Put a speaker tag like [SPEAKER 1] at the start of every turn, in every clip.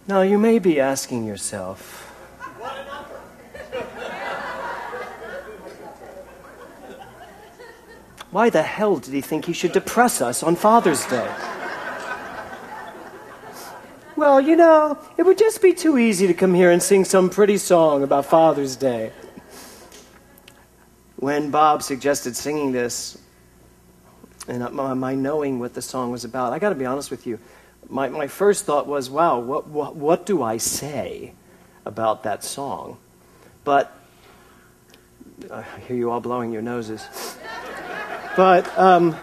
[SPEAKER 1] Now, you may be asking yourself, why the hell did he think he should depress us on Father's Day? Well, you know, it would just be too easy to come here and sing some pretty song about Father's Day. When Bob suggested singing this, and my knowing what the song was about, I got to be honest with you, my first thought was, wow, what do I say about that song? But I hear you all blowing your noses. But I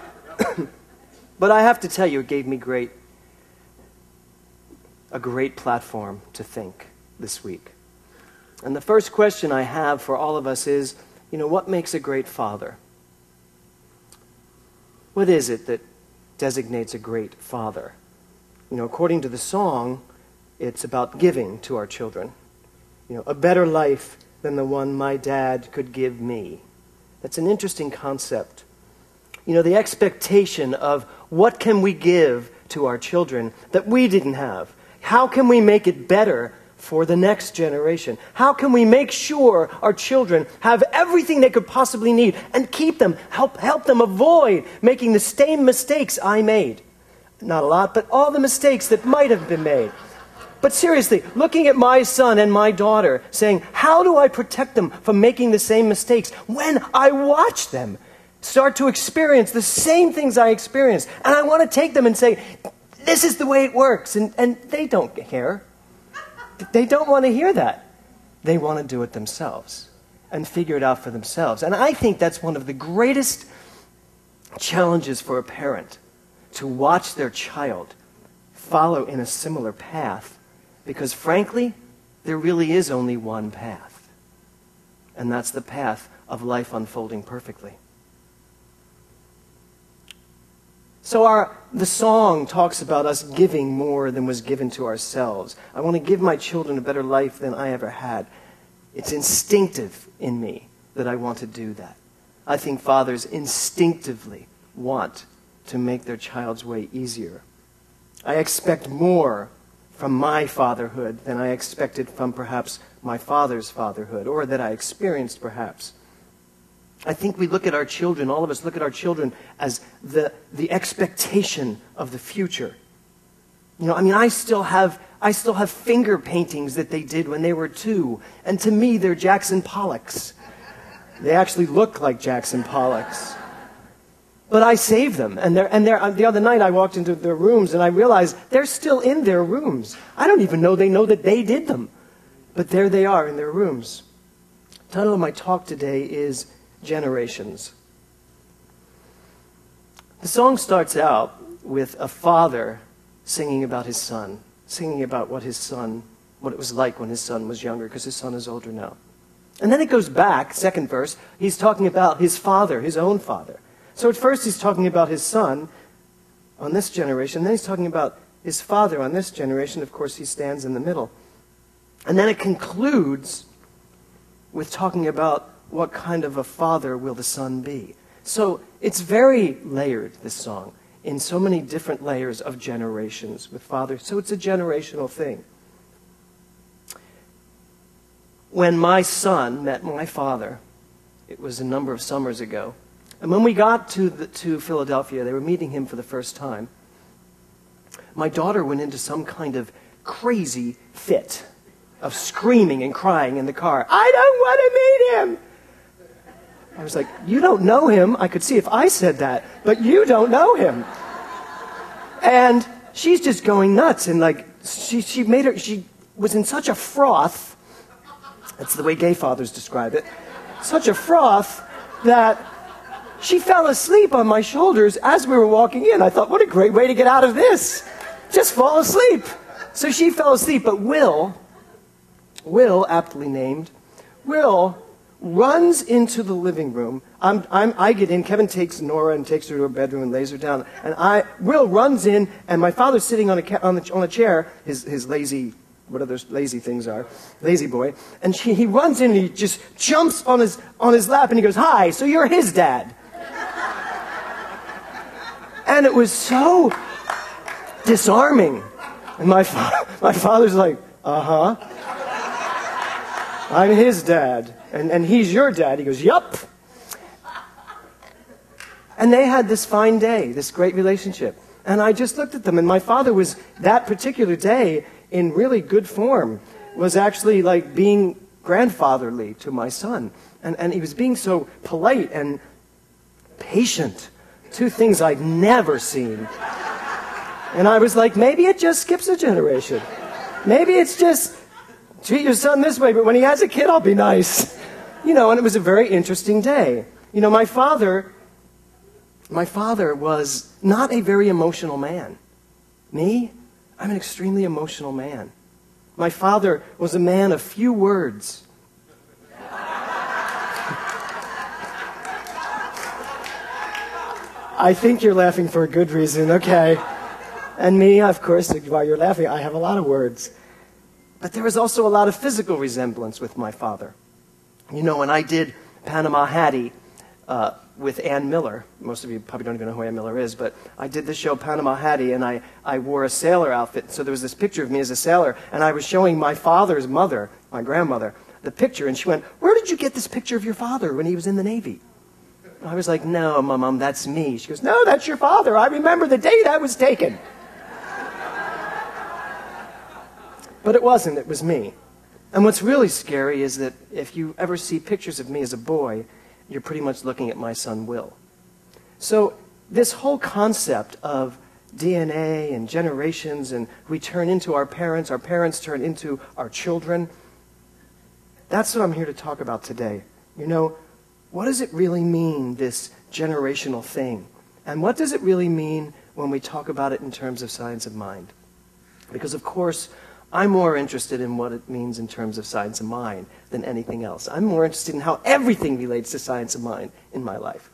[SPEAKER 1] have to tell you, it gave me a great platform to think this week. And the first question I have for all of us is, you know, what makes a great father? What is it that designates a great father? You know, according to the song, it's about giving to our children. You know, a better life than the one my dad could give me. That's an interesting concept. You know, the expectation of what can we give to our children that we didn't have? How can we make it better for the next generation? How can we make sure our children have everything they could possibly need and keep them, help them avoid making the same mistakes I made? Not a lot, but all the mistakes that might have been made. But seriously, looking at my son and my daughter, saying, how do I protect them from making the same mistakes when I watch them start to experience the same things I experienced? And I want to take them and say, this is the way it works. And they don't care. They don't want to hear that. They want to do it themselves and figure it out for themselves. And I think that's one of the greatest challenges for a parent, to watch their child follow in a similar path. Because frankly, there really is only one path. And that's the path of life unfolding perfectly. So the song talks about us giving more than was given to ourselves. I want to give my children a better life than I ever had. It's instinctive in me that I want to do that. I think fathers instinctively want to make their child's way easier. I expect more from my fatherhood than I expected from perhaps my father's fatherhood, or that I experienced perhaps. I think we look at our children, all of us look at our children as the expectation of the future. You know, I mean, I still have finger paintings that they did when they were 2, and to me, they're Jackson Pollocks. They actually look like Jackson Pollocks. But I saved them, and the other night I walked into their rooms and I realized they're still in their rooms. I don't even know they know that they did them, but there they are in their rooms. The title of my talk today is Generations. The song starts out with a father singing about his son, singing about what it was like when his son was younger, because his son is older now. And then it goes back, second verse, he's talking about his father, his own father. So at first he's talking about his son on this generation, then he's talking about his father on this generation. Of course, he stands in the middle. And then it concludes with talking about what kind of a father will the son be. So it's very layered, this song, in so many different layers of generations with father. So it's a generational thing. When my son met my father, it was a number of summers ago, and when we got to Philadelphia, they were meeting him for the first time, my daughter went into some kind of crazy fit of screaming and crying in the car. I don't want to meet him! I was like, you don't know him. I could see if I said that, but you don't know him. And she's just going nuts, and like, she was in such a froth, that's the way gay fathers describe it, such a froth that she fell asleep on my shoulders as we were walking in. I thought, what a great way to get out of this. Just fall asleep. So she fell asleep, but Will, aptly named, Will runs into the living room. I get in. Kevin takes Nora and takes her to her bedroom and lays her down. And Will runs in, and my father's sitting on a chair, his lazy, whatever those lazy things are, lazy boy. And he runs in and he just jumps on his lap and he goes, "Hi, so you're his dad." And it was so disarming And my father's like, uh-huh. I'm his dad. And he's your dad. He goes, yup. And they had this fine day, this great relationship. And I just looked at them, and my father was, that particular day, in really good form, was actually like being grandfatherly to my son. And he was being so polite and patient. Two things I'd never seen. And I was like, maybe it just skips a generation. Maybe it's just, treat your son this way, but when he has a kid, I'll be nice. You know, and it was a very interesting day. You know, my father was not a very emotional man. Me, I'm an extremely emotional man. My father was a man of few words. I think you're laughing for a good reason, okay. And me, of course, while you're laughing, I have a lot of words. But there was also a lot of physical resemblance with my father. You know, when I did Panama Hattie with Ann Miller, most of you probably don't even know who Ann Miller is, but I did the show Panama Hattie, and I wore a sailor outfit. So there was this picture of me as a sailor, and I was showing my father's mother, my grandmother, the picture, and she went, "Where did you get this picture of your father when he was in the Navy?" I was like, "No, Mom, that's me." She goes, "No, that's your father. I remember the day that was taken." But it wasn't. It was me. And what's really scary is that if you ever see pictures of me as a boy, you're pretty much looking at my son, Will. So this whole concept of DNA and generations, and we turn into our parents turn into our children, that's what I'm here to talk about today. You know, what does it really mean, this generational thing? And what does it really mean when we talk about it in terms of science of mind? Because, of course, I'm more interested in what it means in terms of science of mind than anything else. I'm more interested in how everything relates to science of mind in my life.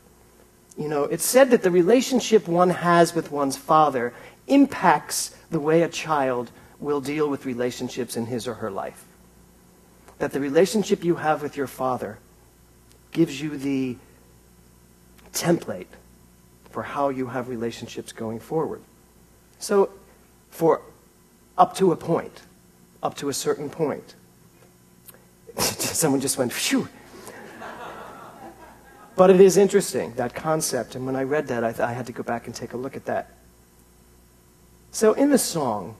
[SPEAKER 1] You know, it's said that the relationship one has with one's father impacts the way a child will deal with relationships in his or her life. That the relationship you have with your father gives you the template for how you have relationships going forward. So, for up to a point, up to a certain point. Someone just went, phew. But it is interesting, that concept, and when I read that, I had to go back and take a look at that. So in the song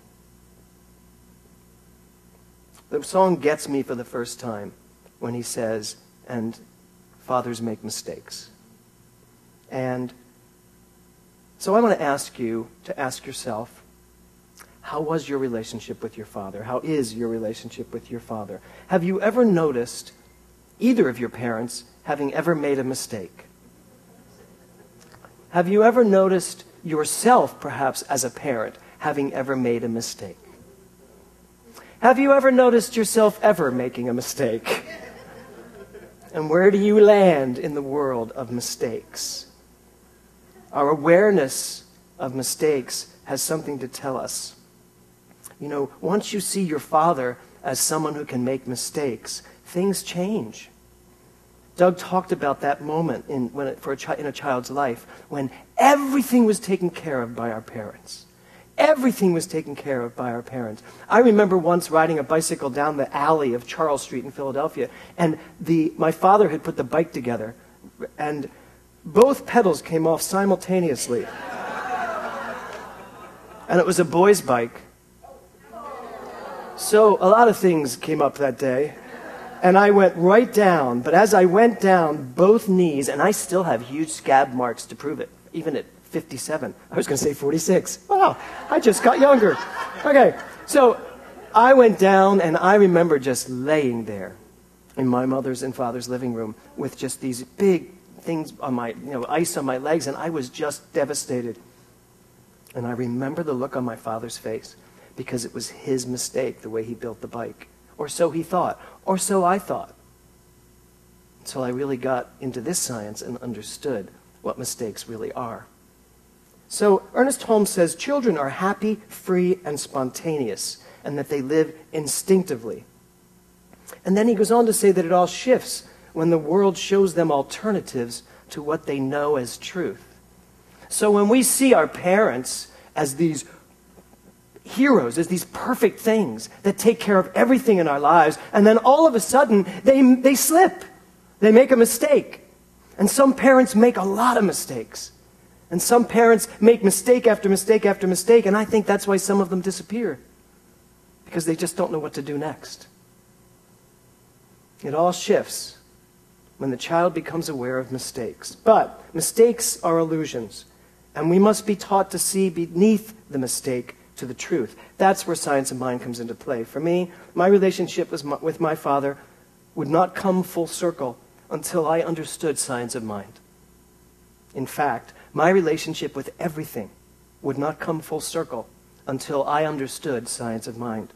[SPEAKER 1] gets me for the first time when he says, "And fathers make mistakes." And so I want to ask you to ask yourself, how was your relationship with your father? How is your relationship with your father? Have you ever noticed either of your parents having ever made a mistake? Have you ever noticed yourself, perhaps as a parent, having ever made a mistake? Have you ever noticed yourself ever making a mistake? And where do you land in the world of mistakes? Our awareness of mistakes has something to tell us. You know, once you see your father as someone who can make mistakes, things change. Doug talked about that moment in a child's life when everything was taken care of by our parents. Everything was taken care of by our parents. I remember once riding a bicycle down the alley of Charles Street in Philadelphia, and my father had put the bike together, and both pedals came off simultaneously. And it was a boy's bike. So a lot of things came up that day, and I went right down. But as I went down, both knees, and I still have huge scab marks to prove it, even at 57. I was going to say 46. Wow, I just got younger. Okay, so I went down, and I remember just laying there in my mother's and father's living room with just these big things on my, ice on my legs, and I was just devastated. And I remember the look on my father's face, because it was his mistake, the way he built the bike. Or so he thought, or so I thought. Until I really got into this science and understood what mistakes really are. So Ernest Holmes says children are happy, free, and spontaneous, and that they live instinctively. And then he goes on to say that it all shifts when the world shows them alternatives to what they know as truth. So when we see our parents as these heroes, as these perfect things that take care of everything in our lives, and then all of a sudden, they slip. They make a mistake. And some parents make a lot of mistakes. And some parents make mistake after mistake after mistake, and I think that's why some of them disappear. Because they just don't know what to do next. It all shifts when the child becomes aware of mistakes. But mistakes are illusions, and we must be taught to see beneath the mistake to the truth. That's where Science of Mind comes into play. For me, my relationship with my father would not come full circle until I understood Science of Mind. In fact, my relationship with everything would not come full circle until I understood Science of Mind.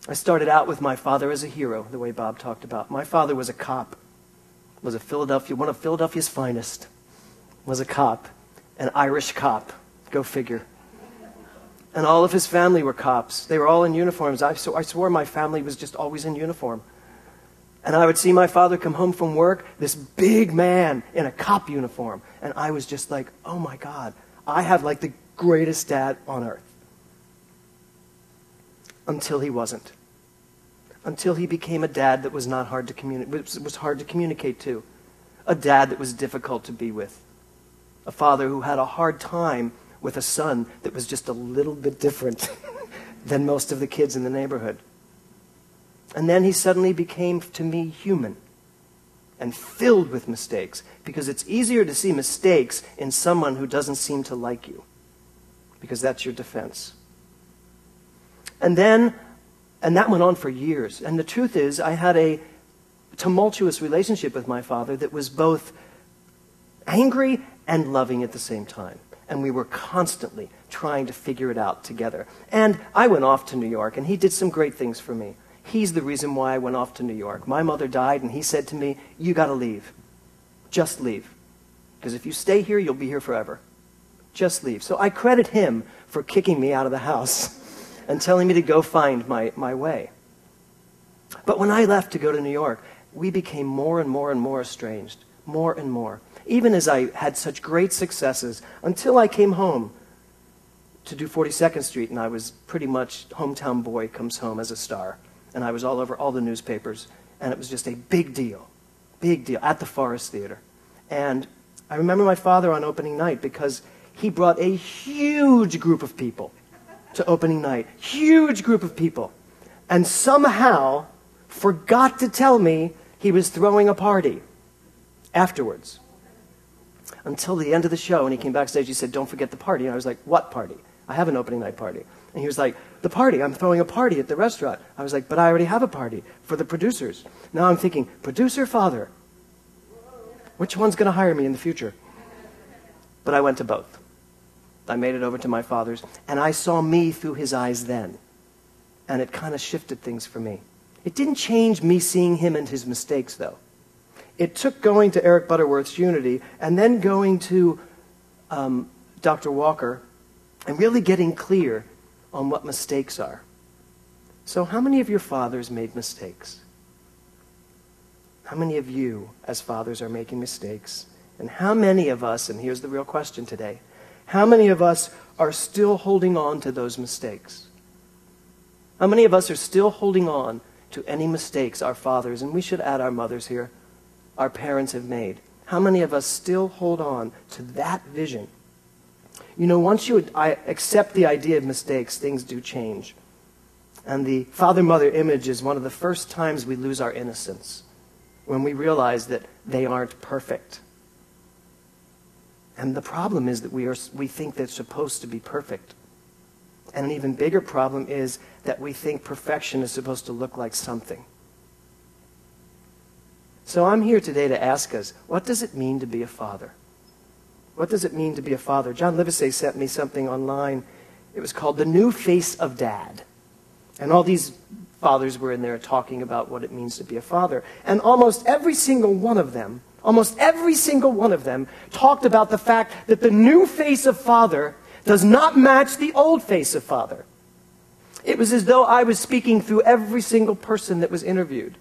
[SPEAKER 1] I started out with my father as a hero, the way Bob talked about. My father was a cop, was one of Philadelphia's finest, was a cop, an Irish cop, go figure. And all of his family were cops. They were all in uniforms. I swore my family was just always in uniform. And I would see my father come home from work, this big man in a cop uniform. And I was just like, oh my God, I have like the greatest dad on earth. Until he wasn't. Until he became a dad that was not hard to was hard to communicate to. A dad that was difficult to be with. A father who had a hard time with a son that was just a little bit different than most of the kids in the neighborhood. And then he suddenly became, to me, human and filled with mistakes, because it's easier to see mistakes in someone who doesn't seem to like you, because that's your defense. And that went on for years. And the truth is, I had a tumultuous relationship with my father that was both angry and loving at the same time. And we were constantly trying to figure it out together. And I went off to New York, and he did some great things for me. He's the reason why I went off to New York. My mother died, and he said to me, you got to leave. Just leave. Because if you stay here, you'll be here forever. Just leave. So I credit him for kicking me out of the house and telling me to go find my way. But when I left to go to New York, we became more and more and more estranged. More and more. Even as I had such great successes, until I came home to do 42nd Street, and I was pretty much hometown boy comes home as a star. And I was all over all the newspapers, and it was just a big deal, at the Forest Theater. And I remember my father on opening night, because he brought a huge group of people to opening night, huge group of people, and somehow forgot to tell me he was throwing a party afterwards. Until the end of the show, and he came backstage, he said, don't forget the party. And I was like, what party? I have an opening night party. And he was like, the party, I'm throwing a party at the restaurant. I was like, but I already have a party for the producers. Now I'm thinking, producer, father, which one's going to hire me in the future? But I went to both. I made it over to my father's, and I saw me through his eyes then. And it kind of shifted things for me. It didn't change me seeing him and his mistakes, though. It took going to Eric Butterworth's Unity, and then going to Dr. Walker, and really getting clear on what mistakes are. So how many of your fathers made mistakes? How many of you, as fathers, are making mistakes? And how many of us, and here's the real question today, how many of us are still holding on to those mistakes? How many of us are still holding on to any mistakes our fathers, and we should add our mothers here, our parents have made? How many of us still hold on to that vision? You know, once I accept the idea of mistakes, things do change. And the father-mother image is one of the first times we lose our innocence, when we realize that they aren't perfect. And the problem is that we think they're supposed to be perfect. And an even bigger problem is that we think perfection is supposed to look like something. So I'm here today to ask us, what does it mean to be a father? What does it mean to be a father? John Livesey sent me something online. It was called The New Face of Dad. And all these fathers were in there talking about what it means to be a father. And almost every single one of them talked about the fact that the new face of father does not match the old face of father. It was as though I was speaking through every single person that was interviewed.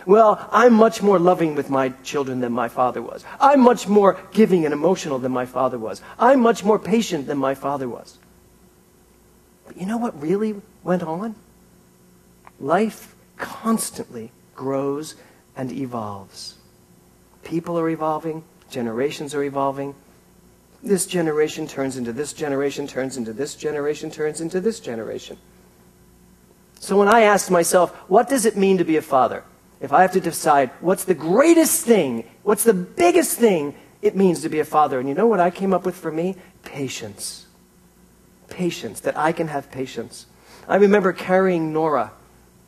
[SPEAKER 1] Well, I'm much more loving with my children than my father was. I'm much more giving and emotional than my father was. I'm much more patient than my father was. But you know what really went on? Life constantly grows and evolves. People are evolving, generations are evolving. This generation turns into this generation, turns into this generation, turns into this generation. So when I asked myself, what does it mean to be a father? If I have to decide what's the greatest thing, what's the biggest thing it means to be a father, and you know what I came up with for me? Patience. Patience, that I can have patience. I remember carrying Nora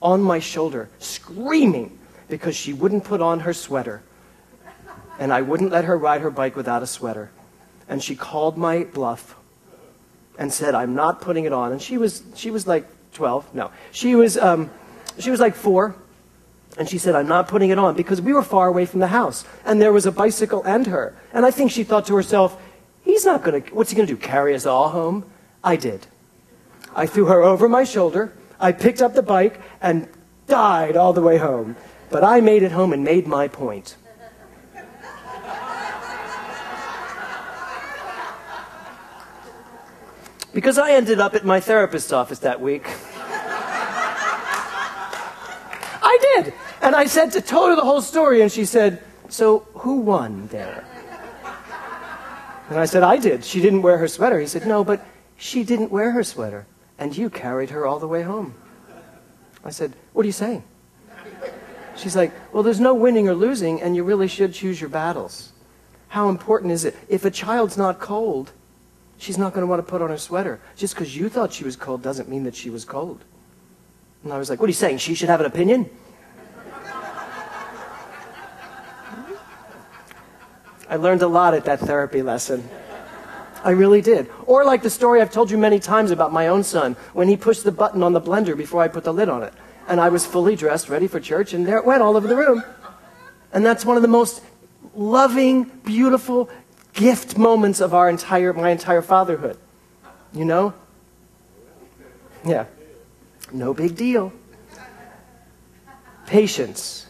[SPEAKER 1] on my shoulder, screaming because she wouldn't put on her sweater. And I wouldn't let her ride her bike without a sweater. And she called my bluff and said, I'm not putting it on. And she was like 12. No. She was like 4. And she said, I'm not putting it on, because we were far away from the house. And there was a bicycle and her. And I think she thought to herself, what's he going to do, carry us all home? I did. I threw her over my shoulder. I picked up the bike and died all the way home. But I made it home and made my point. Because I ended up at my therapist's office that week. I did. And I told her the whole story, and she said, so who won there? And I said, I did. She didn't wear her sweater. He said, no, but she didn't wear her sweater, and you carried her all the way home. I said, what are you saying? She's like, well, there's no winning or losing, and you really should choose your battles. How important is it? If a child's not cold, she's not going to want to put on her sweater. Just because you thought she was cold doesn't mean that she was cold. And I was like, what are you saying? She should have an opinion? I learned a lot at that therapy lesson. I really did. Or like the story I've told you many times about my own son, when he pushed the button on the blender before I put the lid on it. And I was fully dressed, ready for church, and there it went all over the room. And that's one of the most loving, beautiful gift moments of my entire fatherhood. You know? Yeah. No big deal. Patience.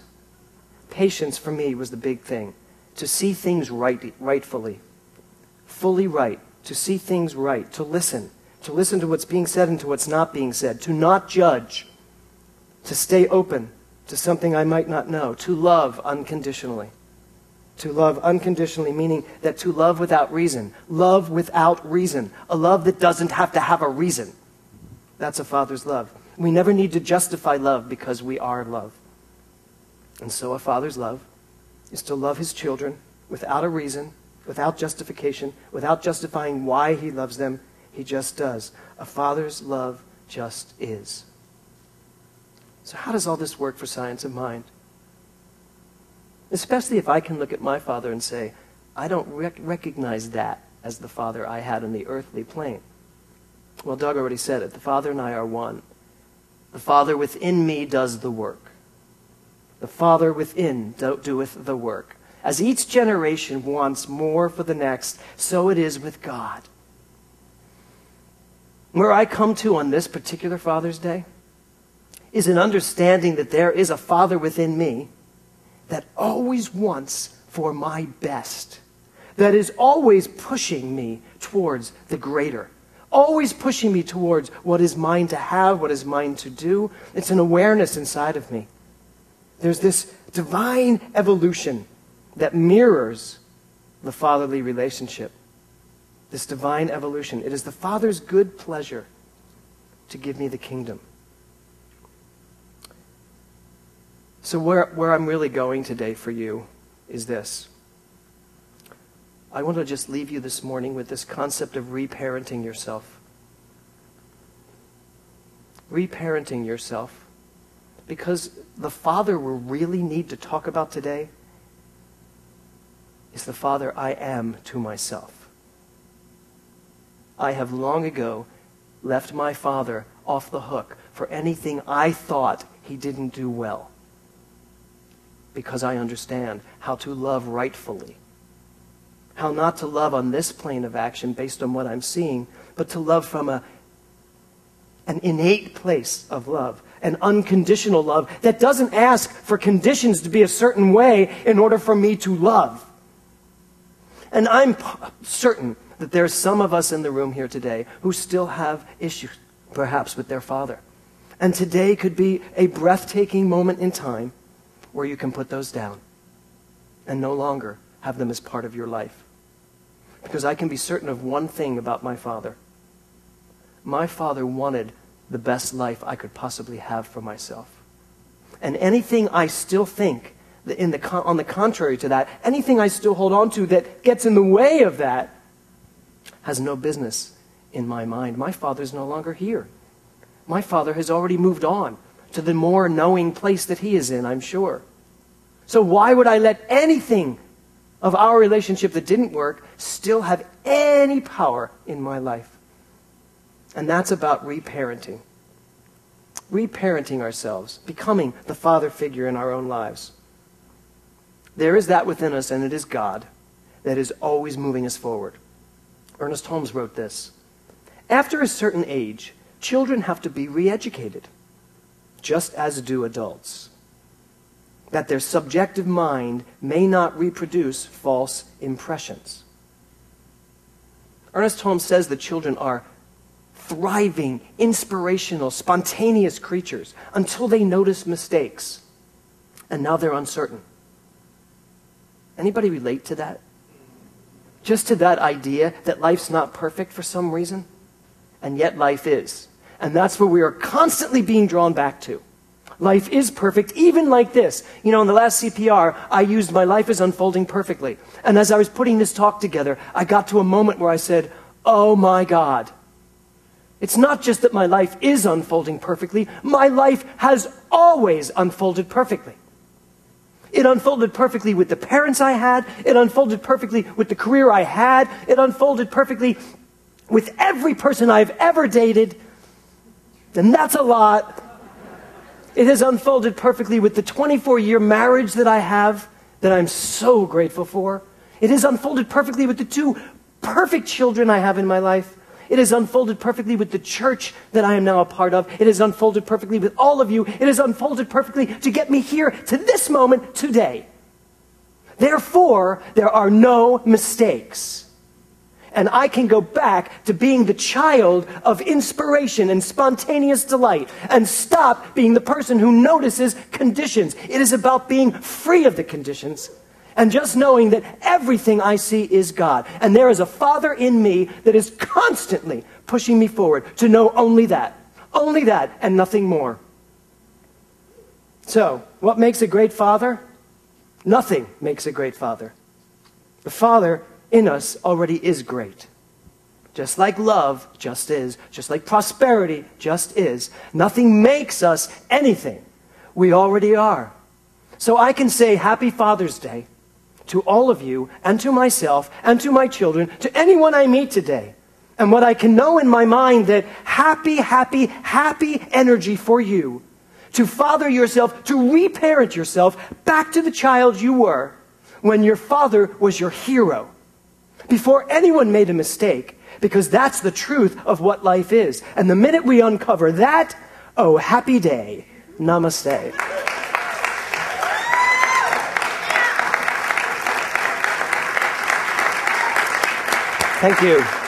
[SPEAKER 1] Patience for me was the big thing. To see things rightfully. Fully right. To see things right. To listen. To listen to what's being said and to what's not being said. To not judge. To stay open to something I might not know. To love unconditionally. To love unconditionally, meaning that to love without reason. Love without reason. A love that doesn't have to have a reason. That's a father's love. We never need to justify love because we are love. And so a father's love is to love his children without a reason, without justification, without justifying why he loves them. He just does. A father's love just is. So how does all this work for Science of Mind? Especially if I can look at my father and say, I don't recognize that as the father I had on the earthly plane. Well, Doug already said it. The Father and I are one. The Father within me does the work. The Father within doeth the work. As each generation wants more for the next, so it is with God. Where I come to on this particular Father's Day is an understanding that there is a Father within me that always wants for my best, that is always pushing me towards the greater, always pushing me towards what is mine to have, what is mine to do. It's an awareness inside of me. There's this divine evolution that mirrors the fatherly relationship. This divine evolution. It is the Father's good pleasure to give me the kingdom. So where I'm really going today for you is this. I want to just leave you this morning with this concept of reparenting yourself. Reparenting yourself. Because the Father we really need to talk about today is the Father I am to myself. I have long ago left my Father off the hook for anything I thought he didn't do well. Because I understand how to love rightfully. How not to love on this plane of action based on what I'm seeing, but to love from an innate place of love, an unconditional love that doesn't ask for conditions to be a certain way in order for me to love. And I'm certain that there's some of us in the room here today who still have issues perhaps with their father. And today could be a breathtaking moment in time where you can put those down and no longer have them as part of your life. Because I can be certain of one thing about my father. My father wanted the best life I could possibly have for myself. And anything I still think, on the contrary to that, anything I still hold on to that gets in the way of that, has no business in my mind. My father's no longer here. My father has already moved on to the more knowing place that he is in, I'm sure. So why would I let anything of our relationship that didn't work still have any power in my life? And that's about reparenting. Reparenting ourselves, becoming the father figure in our own lives. There is that within us, and it is God, that is always moving us forward. Ernest Holmes wrote this: "After a certain age, children have to be re-educated, just as do adults, that their subjective mind may not reproduce false impressions." Ernest Holmes says that children are thriving, inspirational, spontaneous creatures until they notice mistakes. And now they're uncertain. Anybody relate to that? Just to that idea that life's not perfect for some reason, and yet life is. And that's where we are constantly being drawn back to. Life is perfect, even like this. You know, in the last CPR, I used "my life is unfolding perfectly." And as I was putting this talk together, I got to a moment where I said, oh my God. It's not just that my life is unfolding perfectly. My life has always unfolded perfectly. It unfolded perfectly with the parents I had. It unfolded perfectly with the career I had. It unfolded perfectly with every person I've ever dated. And that's a lot. It has unfolded perfectly with the 24-year marriage that I have, that I'm so grateful for. It has unfolded perfectly with the 2 perfect children I have in my life. It has unfolded perfectly with the church that I am now a part of. It has unfolded perfectly with all of you. It has unfolded perfectly to get me here to this moment today. Therefore, there are no mistakes. And I can go back to being the child of inspiration and spontaneous delight and stop being the person who notices conditions. It is about being free of the conditions and just knowing that everything I see is God. And there is a Father in me that is constantly pushing me forward to know only that, and nothing more. So, what makes a great father? Nothing makes a great father. The Father in us already is great. Just like love just is, just like prosperity just is. Nothing makes us anything. We already are. So I can say Happy Father's Day to all of you, and to myself, and to my children, to anyone I meet today. And what I can know in my mind, that happy, happy, happy energy for you to father yourself, to reparent yourself back to the child you were when your father was your hero. Before anyone made a mistake, because that's the truth of what life is. And the minute we uncover that, oh, happy day. Namaste. Thank you.